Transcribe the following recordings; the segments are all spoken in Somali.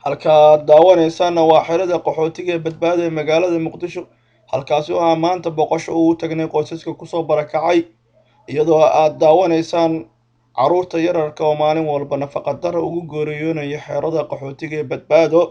halkaad daawanaysaana waa xerada qaxootiga ee badbaada ee magaalada muqdisho, halkaasi oo aan maanta boqosho ugu tagnay qoysaska kusoo barakacay, iyadoo aad daawanaysaan carruurta yararka oo maalin walba nafaqadaro ugu gooriyoonaya xerada qaxootiga ee badbaado,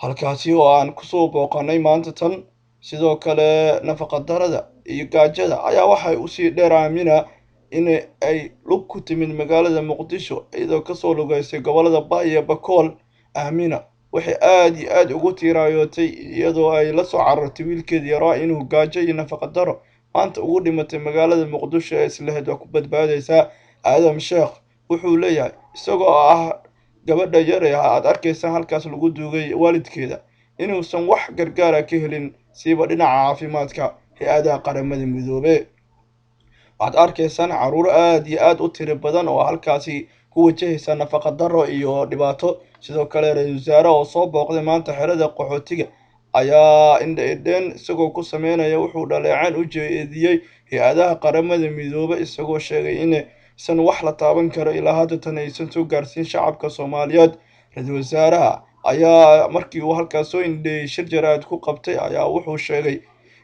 halkaasi oo aan kusoo booqanay maanta tan. sidoo kale nafaqadarada iyo gaajada ayaa waxay usii dheer aamina in ay lug ku timid magaalada muqdisho iyadoo kasoo lugaysay gobolada ba iyo bakool. aamina waxay aad iyo aad ugu tiiraayootay iyadoo ay la soo carartay wiilkeedii yaraa inuu gaajo iyo nafaqadaro maanta ugu dhimatay magaalada muqdisho ee islahayd waa ku badbaadaysaa. aadam sheekh wuxuu leeyahay isagoo ah gabadha yar ee aad arkaysaan halkaas lagu duugay waalidkeeda inuusan wax gargaara ka helin siiba dhinaca caafimaadka hay-adaha qaramada midoobe. waxaad arkaysaan carruur aad iyo aad u tiro badan oo halkaasi ku wajahaysa nafaqadaro iyo dhibaato. sidoo kale ra-iisul wasaare oo soo booqday maanta xerada qaxootiga ayaa indha-idheen isagoo ku sameynaya wuxuu dhaleecaan u jeediyey hay-adaha qaramada midoobe isagoo sheegay inaysan wax la taaban karo ilaa haddatan aysan soo gaarsiin shacabka soomaaliyeed. ra-iisul wasaaraha ayaa markii uu halkaas soo indheeyey shir jaraa'id ku qabtay ayaa wuxuu sheegay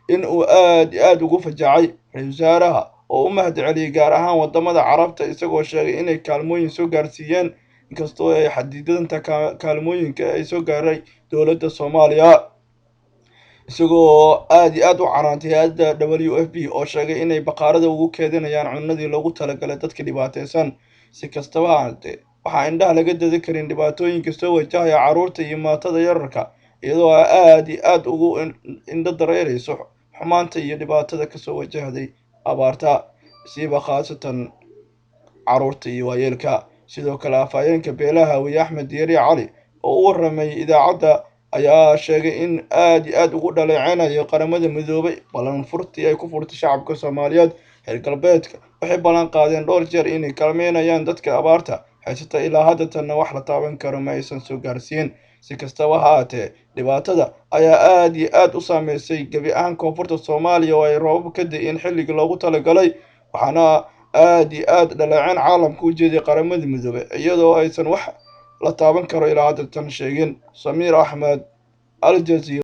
in uu aad iyo aad ugu fajacay ra-iisul wasaaraha oo u mahad celiyey gaar ahaan wadamada carabta isagoo sheegay inay kaalmooyin soo gaarsiiyeen inkastoo ay xadidanta kaalmooyinka ay soo gaaray dowladda soomaaliya. isagoo aad iyo aad u canaantay hay-adda WFP oo sheegay inay baqaarada ugu keedinayaan cunadii loogu talagalay dadka dhibaataysan. si kastaba haatee waxaa indhaha laga dadi karin dhibaatooyinka soo wajahaya carruurta iyo maatada yararka iyadoo aad iyo aad ugu indho dareerayso xumaanta iyo dhibaatada kasoo wajahday abaarta siiba khaasatan carruurta iyo waayeelka. sidoo kale afhayeenka beelaha hawiye axmed diiri cali oo u waramay idaacadda ayaa sheegay in aad iyo aad ugu dhaleeceynayo qaramada midoobay ballan furtii ay ku furtay shacabka soomaaliyeed. reer galbeedka waxay ballan qaadeen dhowr jeer inay kaalmeynayaan dadka abaarta haysata ilaa haddatanna wax la taaban karo ma aysan soo gaarsiin. si kastaba ha aatee dhibaatada ayaa aad iyo aad u saameysay gebi ahaan koonfurta soomaaliya oo ay roobab ka da-een xilligii loogu talagalay, waxaana aad iyo aad dhaleeceen caalamka u jeeday qaramada midoobe iyadoo aysan wax la taaban karo ilaa haddatan sheegin. samiir axmed, al jazeera.